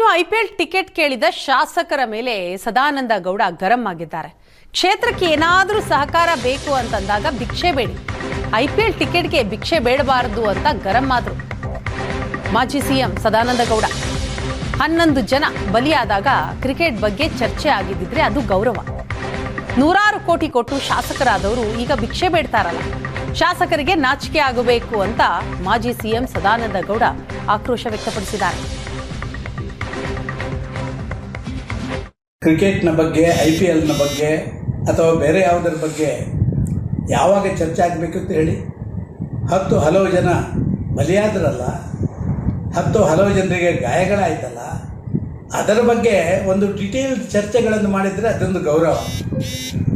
ಇನ್ನು IPL ticket ಕೇಳಿದ ಶಾಸಕರ ಮೇಲೆ ಸದಾನಂದ ಗೌಡ ಗರಂ ಆಗಿದ್ದಾರೆ. ಕ್ಷೇತ್ರಕ್ಕೆ ಏನಾದರೂ ಸಹಕಾರ ಬೇಕು ಅಂತಂದಾಗ ಭಿಕ್ಷೆ ಬೇಡಿ, ಐಪಿಎಲ್ ಟಿಕೆಟ್ಗೆ ಭಿಕ್ಷೆ ಬೇಡಬಾರದು ಅಂತ ಗರಂ ಆದ್ರು ಮಾಜಿ ಸಿಎಂ ಸದಾನಂದ ಗೌಡ. 11 ಜನ ಬಲಿಯಾದಾಗ ಕ್ರಿಕೆಟ್ ಬಗ್ಗೆ ಚರ್ಚೆ ಆಗಿದ್ದಿದ್ರೆ ಅದು ಗೌರವ. ನೂರಾರು ಕೋಟಿ ಕೊಟ್ಟು ಶಾಸಕರಾದವರು ಈಗ ಭಿಕ್ಷೆ ಬೇಡ್ತಾರಲ್ಲ, ಶಾಸಕರಿಗೆ ನಾಚಿಕೆ ಆಗಬೇಕು ಅಂತ ಮಾಜಿ ಸಿಎಂ ಸದಾನಂದ ಗೌಡ ಆಕ್ರೋಶ ವ್ಯಕ್ತಪಡಿಸಿದ್ದಾರೆ. ಕ್ರಿಕೆಟ್ನ ಬಗ್ಗೆ, IPLನ ಬಗ್ಗೆ ಅಥವಾ ಬೇರೆ ಯಾವುದರ ಬಗ್ಗೆ ಯಾವಾಗ ಚರ್ಚೆ ಆಗಬೇಕು ಅಂತ ಹೇಳಿ, ಹಲವು ಜನ ಬಲಿಯಾದ್ರಲ್ಲ, ಹಲವು ಜನರಿಗೆ ಗಾಯಗಳಾಯ್ತಲ್ಲ, ಅದರ ಬಗ್ಗೆ ಒಂದು ಡಿಟೇಲ್ ಚರ್ಚೆಗಳನ್ನು ಮಾಡಿದರೆ ಅದೊಂದು ಗೌರವ.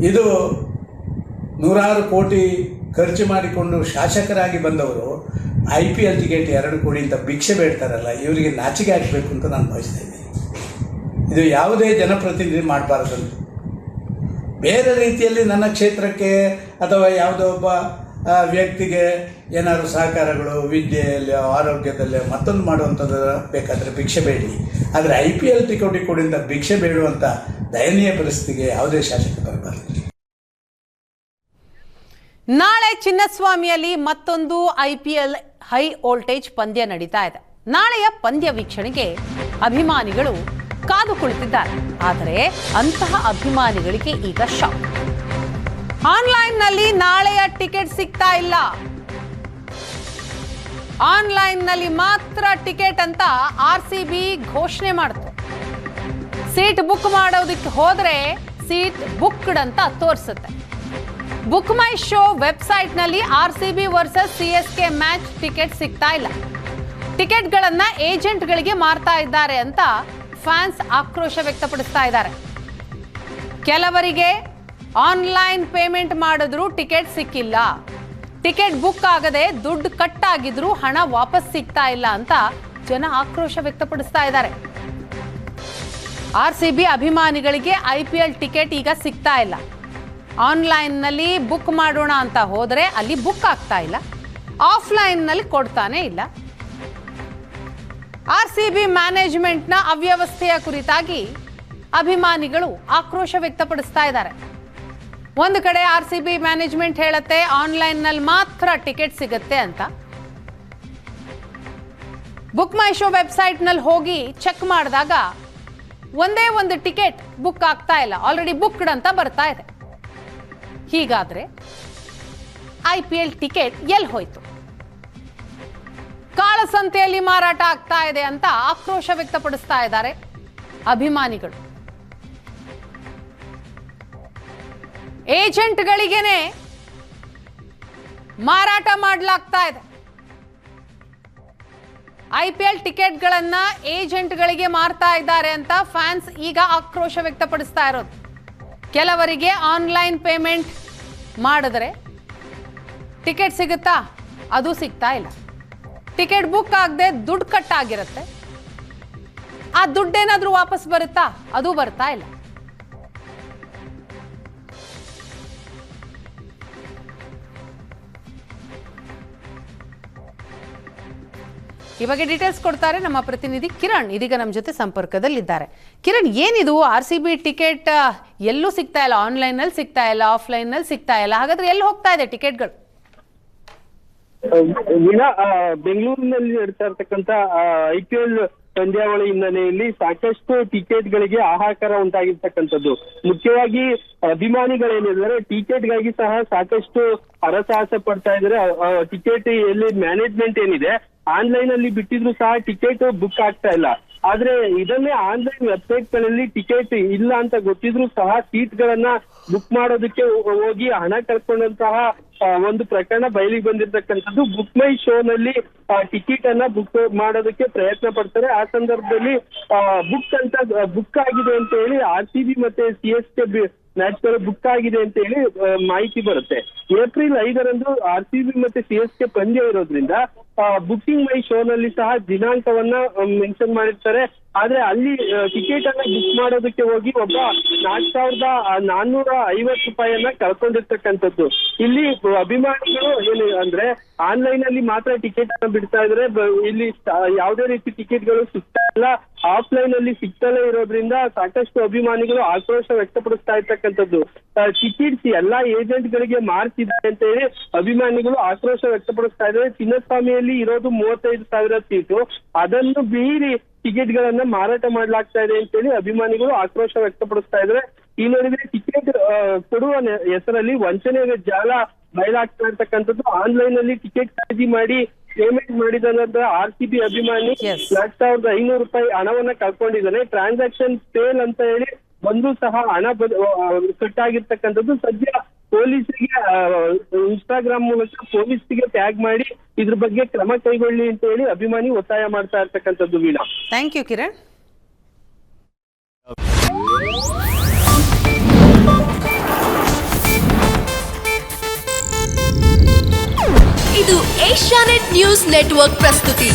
ಇದು ನೂರಾರು ಕೋಟಿ ಖರ್ಚು ಮಾಡಿಕೊಂಡು ಶಾಸಕರಾಗಿ ಬಂದವರು IPL ಟಿಕೆಟ್ 2 ಕೋಟಿ ಅಂತ ಭಿಕ್ಷೆ ಬೇಡ್ತಾರಲ್ಲ, ಇವರಿಗೆ ನಾಚಿಕೆ ಆಗಬೇಕು ಅಂತ ನಾನು ಭಾವಿಸ್ತಾ ಇದ್ದೀನಿ. ಇದು ಯಾವುದೇ ಜನಪ್ರತಿನಿಧಿ ಮಾಡಬಾರ್ದಂತ. ಬೇರೆ ರೀತಿಯಲ್ಲಿ ನನ್ನ ಕ್ಷೇತ್ರಕ್ಕೆ ಅಥವಾ ಯಾವುದೋ ಒಬ್ಬ ವ್ಯಕ್ತಿಗೆ ಏನಾದರೂ ಸಹಕಾರಗಳು ವಿದ್ಯೆಯಲ್ಲಿ, ಆರೋಗ್ಯದಲ್ಲಿ ಮತ್ತೊಂದು ಮಾಡುವಂಥದ್ದು ಬೇಕಾದರೆ ಭಿಕ್ಷೆ ಬೇಡಿ, ಆದರೆ IPL ಟಿಕೆಟ್ ಕೊಡಿಂದ ಭಿಕ್ಷೆ ಬೇಡುವಂಥ ದಯನೀಯ ಪರಿಸ್ಥಿತಿಗೆ ಯಾವುದೇ ಶಾಸಕ ಬರಬಾರದು. ನಾಳೆ ಚಿನ್ನಸ್ವಾಮಿಯಲ್ಲಿ ಮತ್ತೊಂದು IPL ಹೈ ವೋಲ್ಟೇಜ್ ಪಂದ್ಯ ನಡೀತಾ ಇದೆ. ನಾಳೆಯ ಪಂದ್ಯ ವೀಕ್ಷಣೆಗೆ ಅಭಿಮಾನಿಗಳು ಕಾದು ಕುಳಿತಿದ್ದಾರೆ. ಆದರೆ ಅಂತಹ ಅಭಿಮಾನಿಗಳಿಗೆ ಈಗ ಶಾಕ್. ಆನ್ಲೈನ್ನಲ್ಲಿ ನಾಳೆಯ ಟಿಕೆಟ್ ಸಿಗ್ತಾ ಇಲ್ಲ. ಆನ್ಲೈನ್ನಲ್ಲಿ ಮಾತ್ರ ಟಿಕೆಟ್ ಅಂತ RCB ಘೋಷಣೆ ಮಾಡಿತು. ಸೀಟ್ ಬುಕ್ ಮಾಡೋದಕ್ಕೆ ಹೋದ್ರೆ ಸೀಟ್ ಬುಕ್ಡ್ ಅಂತ ತೋರಿಸುತ್ತೆ. ಬುಕ್ ಮೈ ಶೋ ವೆಬ್ಸೈಟ್ನಲ್ಲಿ RCB versus CSK match ticket ಸಿಗ್ತಾ ಇಲ್ಲ. ಟಿಕೆಟ್ಗಳನ್ನ ಏಜೆಂಟ್ಗಳಿಗೆ ಮಾರ್ತಾ ಇದ್ದಾರೆ ಅಂತ ಫ್ಯಾನ್ಸ್ ಆಕ್ರೋಶ ವ್ಯಕ್ತಪಡಿಸ್ತಾ ಇದ್ದಾರೆ. ಕೆಲವರಿಗೆ ಆನ್ಲೈನ್ ಪೇಮೆಂಟ್ ಮಾಡಿದ್ರು ಟಿಕೆಟ್ ಸಿಕ್ಕಿಲ್ಲ, ಟಿಕೆಟ್ ಬುಕ್ ಆಗದೆ ದುಡ್ಡು ಕಟ್ ಆಗಿದ್ರು ಹಣ ವಾಪಸ್ ಸಿಗ್ತಾ ಇಲ್ಲ ಅಂತ ಜನ ಆಕ್ರೋಶ ವ್ಯಕ್ತಪಡಿಸ್ತಾ ಇದ್ದಾರೆ. RCB ಅಭಿಮಾನಿಗಳಿಗೆ IPL ಟಿಕೆಟ್ ಈಗ ಸಿಗ್ತಾ ಇಲ್ಲ. ಆನ್ಲೈನ್ನಲ್ಲಿ ಬುಕ್ ಮಾಡೋಣ ಅಂತ ಹೋದರೆ ಅಲ್ಲಿ ಬುಕ್ ಆಗ್ತಾ ಇಲ್ಲ, ಆಫ್ಲೈನ್ನಲ್ಲಿ ಕೊಡ್ತಾನೆ ಇಲ್ಲ. RCB ಮ್ಯಾನೇಜ್ಮೆಂಟ್ನ ಅವ್ಯವಸ್ಥೆಯ ಕುರಿತಾಗಿ ಅಭಿಮಾನಿಗಳು ಆಕ್ರೋಶ ವ್ಯಕ್ತಪಡಿಸ್ತಾ ಇದ್ದಾರೆ. ಒಂದು ಕಡೆ RCB ಮ್ಯಾನೇಜ್ಮೆಂಟ್ ಹೇಳುತ್ತೆ ಆನ್ಲೈನ್ನಲ್ಲಿ ಮಾತ್ರ ಟಿಕೆಟ್ ಸಿಗುತ್ತೆ ಅಂತ. ಬುಕ್ ಮೈ ಶೋ ವೆಬ್ಸೈಟ್ನಲ್ಲಿ ಹೋಗಿ ಚೆಕ್ ಮಾಡಿದಾಗ ಒಂದೇ ಒಂದು ಟಿಕೆಟ್ ಬುಕ್ ಆಗ್ತಾ ಇಲ್ಲ, ಆಲ್ರೆಡಿ ಬುಕ್ಡ್ ಅಂತ ಬರ್ತಾ ಇದೆ. ಹೀಗಾದ್ರೆ IPL ಟಿಕೆಟ್ ಎಲ್ಲಿ ಹೋಯ್ತು? ಕಾಳಸಂತೆಯಲ್ಲಿ ಮಾರಾಟ ಆಗ್ತಾ ಇದೆ ಅಂತ ಆಕ್ರೋಶ ವ್ಯಕ್ತಪಡಿಸ್ತಾ ಇದ್ದಾರೆ ಅಭಿಮಾನಿಗಳು. ಏಜೆಂಟ್ಗಳಿಗೇನೆ ಮಾರಾಟ ಮಾಡಲಾಗ್ತಾ ಇದೆ. IPL ಟಿಕೆಟ್ಗಳನ್ನ ಏಜೆಂಟ್ಗಳಿಗೆ ಮಾರ್ತಾ ಇದ್ದಾರೆ ಅಂತ ಫ್ಯಾನ್ಸ್ ಈಗ ಆಕ್ರೋಶ ವ್ಯಕ್ತಪಡಿಸ್ತಾ ಇರೋದು. ಕೆಲವರಿಗೆ ಆನ್ಲೈನ್ ಪೇಮೆಂಟ್ ಮಾಡಿದ್ರೆ ಟಿಕೆಟ್ ಸಿಗುತ್ತಾ? ಅದು ಸಿಗ್ತಾ ಇಲ್ಲ. ಟಿಕೆಟ್ ಬುಕ್ ಆಗದೆ ದುಡ್ಡು ಕಟ್ ಆಗಿರುತ್ತೆ, ಆ ದುಡ್ಡೇನಾದ್ರೂ ವಾಪಸ್ ಬರುತ್ತಾ? ಅದು ಬರ್ತಾ ಇಲ್ಲ. ಈ ಬಗ್ಗೆ ಡೀಟೇಲ್ಸ್ ಕೊಡ್ತಾರೆ ನಮ್ಮ ಪ್ರತಿನಿಧಿ ಕಿರಣ್, ಇದೀಗ ನಮ್ಮ ಜೊತೆ ಸಂಪರ್ಕದಲ್ಲಿದ್ದಾರೆ. ಕಿರಣ್, ಏನಿದು RCB ಟಿಕೆಟ್ ಎಲ್ಲೂ ಸಿಗ್ತಾ ಇಲ್ಲ, ಆನ್ಲೈನ್ ನಲ್ಲಿ ಸಿಗ್ತಾ ಇಲ್ಲ, ಆಫ್ಲೈನ್ ನಲ್ಲಿ ಸಿಗ್ತಾ ಇಲ್ಲ, ಹಾಗಾದ್ರೆ ಎಲ್ಲಿ ಹೋಗ್ತಾ ಇದೆ ಟಿಕೆಟ್ಗಳು? ಬೆಂಗಳೂರಿನಲ್ಲಿ ನಡೀತಾ ಇರ್ತಕ್ಕಂಥ IPL ಪಂದ್ಯಾವಳಿ ಹಿನ್ನೆಲೆಯಲ್ಲಿ ಸಾಕಷ್ಟು ಟಿಕೆಟ್ಗಳಿಗೆ ಹಾಹಾಕಾರ ಉಂಟಾಗಿರ್ತಕ್ಕಂಥದ್ದು. ಮುಖ್ಯವಾಗಿ ಅಭಿಮಾನಿಗಳೇನಿದ್ದಾರೆ ಟಿಕೆಟ್ಗಾಗಿ ಸಹ ಸಾಕಷ್ಟು ಹರಸಾಹಸ ಪಡ್ತಾ ಇದ್ದಾರೆ. ಟಿಕೆಟ್ ಎಲ್ಲಿ ಮ್ಯಾನೇಜ್ಮೆಂಟ್ ಏನಿದೆ ಆನ್ಲೈನ್ ಅಲ್ಲಿ ಬಿಟ್ಟಿದ್ರು ಸಹ ಟಿಕೆಟ್ ಬುಕ್ ಆಗ್ತಾ ಇಲ್ಲ. ಆದ್ರೆ ಇದನ್ನೇ ಆನ್ಲೈನ್ ವೆಬ್ಸೈಟ್ ಗಳಲ್ಲಿ ಟಿಕೆಟ್ ಇಲ್ಲ ಅಂತ ಗೊತ್ತಿದ್ರು ಸಹ ಸೀಟ್ ಗಳನ್ನ ಬುಕ್ ಮಾಡೋದಕ್ಕೆ ಹೋಗಿ ಹಣ ಕಳ್ಕೊಂಡಂತಹ ಒಂದು ಪ್ರಕರಣ ಬಯಲಿಗೆ ಬಂದಿರ್ತಕ್ಕಂಥದ್ದು. ಬುಕ್ ಮೈ ಶೋ ನಲ್ಲಿ ಟಿಕೆಟ್ ಅನ್ನ ಬುಕ್ ಮಾಡೋದಕ್ಕೆ ಪ್ರಯತ್ನ ಪಡ್ತಾರೆ. ಆ ಸಂದರ್ಭದಲ್ಲಿ ಬುಕ್ ಆಗಿದೆ ಅಂತ ಹೇಳಿ RCB ಮತ್ತೆ CSK ಮ್ಯಾಚ್ಗಳು ಬುಕ್ ಆಗಿದೆ ಅಂತ ಹೇಳಿ ಮಾಹಿತಿ ಬರುತ್ತೆ. ಏಪ್ರಿಲ್ 5ರಂದು RCB ಮತ್ತೆ CSK ಪಂದ್ಯ ಇರೋದ್ರಿಂದ ಬುಕಿಂಗ್ ಮೈ ಶೋ ನಲ್ಲಿ ಸಹ ದಿನಾಂಕವನ್ನ ಮೆನ್ಷನ್ ಮಾಡಿರ್ತಾರೆ. ಆದ್ರೆ ಅಲ್ಲಿ ಟಿಕೆಟ್ ಅನ್ನ ಬುಕ್ ಮಾಡೋದಕ್ಕೆ ಹೋಗಿ ಒಬ್ಬ 4,450 ರೂಪಾಯಿಯನ್ನ ಕಳ್ಕೊಂಡಿರ್ತಕ್ಕಂಥದ್ದು. ಇಲ್ಲಿ ಅಭಿಮಾನಿಗಳು ಏನು ಅಂದ್ರೆ ಆನ್ಲೈನ್ ಅಲ್ಲಿ ಮಾತ್ರ ಟಿಕೆಟ್ ಅನ್ನ ಬಿಡ್ತಾ ಇದ್ರೆ, ಇಲ್ಲಿ ಯಾವುದೇ ರೀತಿ ಟಿಕೆಟ್ಗಳು ಸಿಗ್ತಾ ಇಲ್ಲ. ಆಫ್ಲೈನ್ ಅಲ್ಲಿ ಸಿಗ್ತಲೇ ಇರೋದ್ರಿಂದ ಸಾಕಷ್ಟು ಅಭಿಮಾನಿಗಳು ಆಕ್ರೋಶ ವ್ಯಕ್ತಪಡಿಸ್ತಾ ಇರ್ತಕ್ಕಂಥದ್ದು. ಟಿಕೆಟ್ಸ್ ಎಲ್ಲಾ ಏಜೆಂಟ್ ಗಳಿಗೆ ಮಾರ್ಚಿದೆ ಅಂತ ಹೇಳಿ ಅಭಿಮಾನಿಗಳು ಆಕ್ರೋಶ ವ್ಯಕ್ತಪಡಿಸ್ತಾ ಇದ್ದಾರೆ. ಚಿನ್ನಸ್ವಾಮಿಯಲ್ಲಿ ಇರೋದು 35,000 ಸೀಟು, ಅದನ್ನು ಮೀರಿ ಟಿಕೆಟ್ ಗಳನ್ನ ಮಾರಾಟ ಮಾಡ್ಲಾಗ್ತಾ ಇದೆ ಅಂತ ಹೇಳಿ ಅಭಿಮಾನಿಗಳು ಆಕ್ರೋಶ ವ್ಯಕ್ತಪಡಿಸ್ತಾ ಇದ್ದಾರೆ. ಈ ನಡುವೆ ಟಿಕೆಟ್ ಕೊಡುವ ಹೆಸರಲ್ಲಿ ವಂಚನೆಯ ಜಾಲ ಬಯಲಾಗ್ತಾ ಇರ್ತಕ್ಕಂಥದ್ದು. ಆನ್ಲೈನ್ ಅಲ್ಲಿ ಟಿಕೆಟ್ ಖರೀದಿ ಮಾಡಿ ಪೇಮೆಂಟ್ ಮಾಡಿದ ನಂತರ RCB ಅಭಿಮಾನಿ Yes. 4,500 ರೂಪಾಯಿ ಹಣವನ್ನ ಕಳ್ಕೊಂಡಿದ್ದಾನೆ. ಟ್ರಾನ್ಸಾಕ್ಷನ್ ಫೇಲ್ ಅಂತ ಹೇಳಿ ಬಂದು ಸಹ ಹಣ ಕಟ್ಟಾಗಿರ್ತಕ್ಕಂಥದ್ದು. ಸದ್ಯ ಪೊಲೀಸರಿಗೆ ಇನ್ಸ್ಟಾಗ್ರಾಮ್ ಮೂಲಕ ಪೊಲೀಸರಿಗೆ ಟ್ಯಾಗ್ ಮಾಡಿ ಇದ್ರ ಬಗ್ಗೆ ಕ್ರಮ ಕೈಗೊಳ್ಳಿ ಅಂತ ಹೇಳಿ ಅಭಿಮಾನಿ ಒತ್ತಾಯ ಮಾಡ್ತಾ ಇರ್ತಕ್ಕಂಥದ್ದು. Veena, thank you Kiran. ಇದು ಏಷ್ಯಾನೆಟ್ ನ್ಯೂಸ್ ನೆಟ್ವರ್ಕ್ ಪ್ರಸ್ತುತಿ.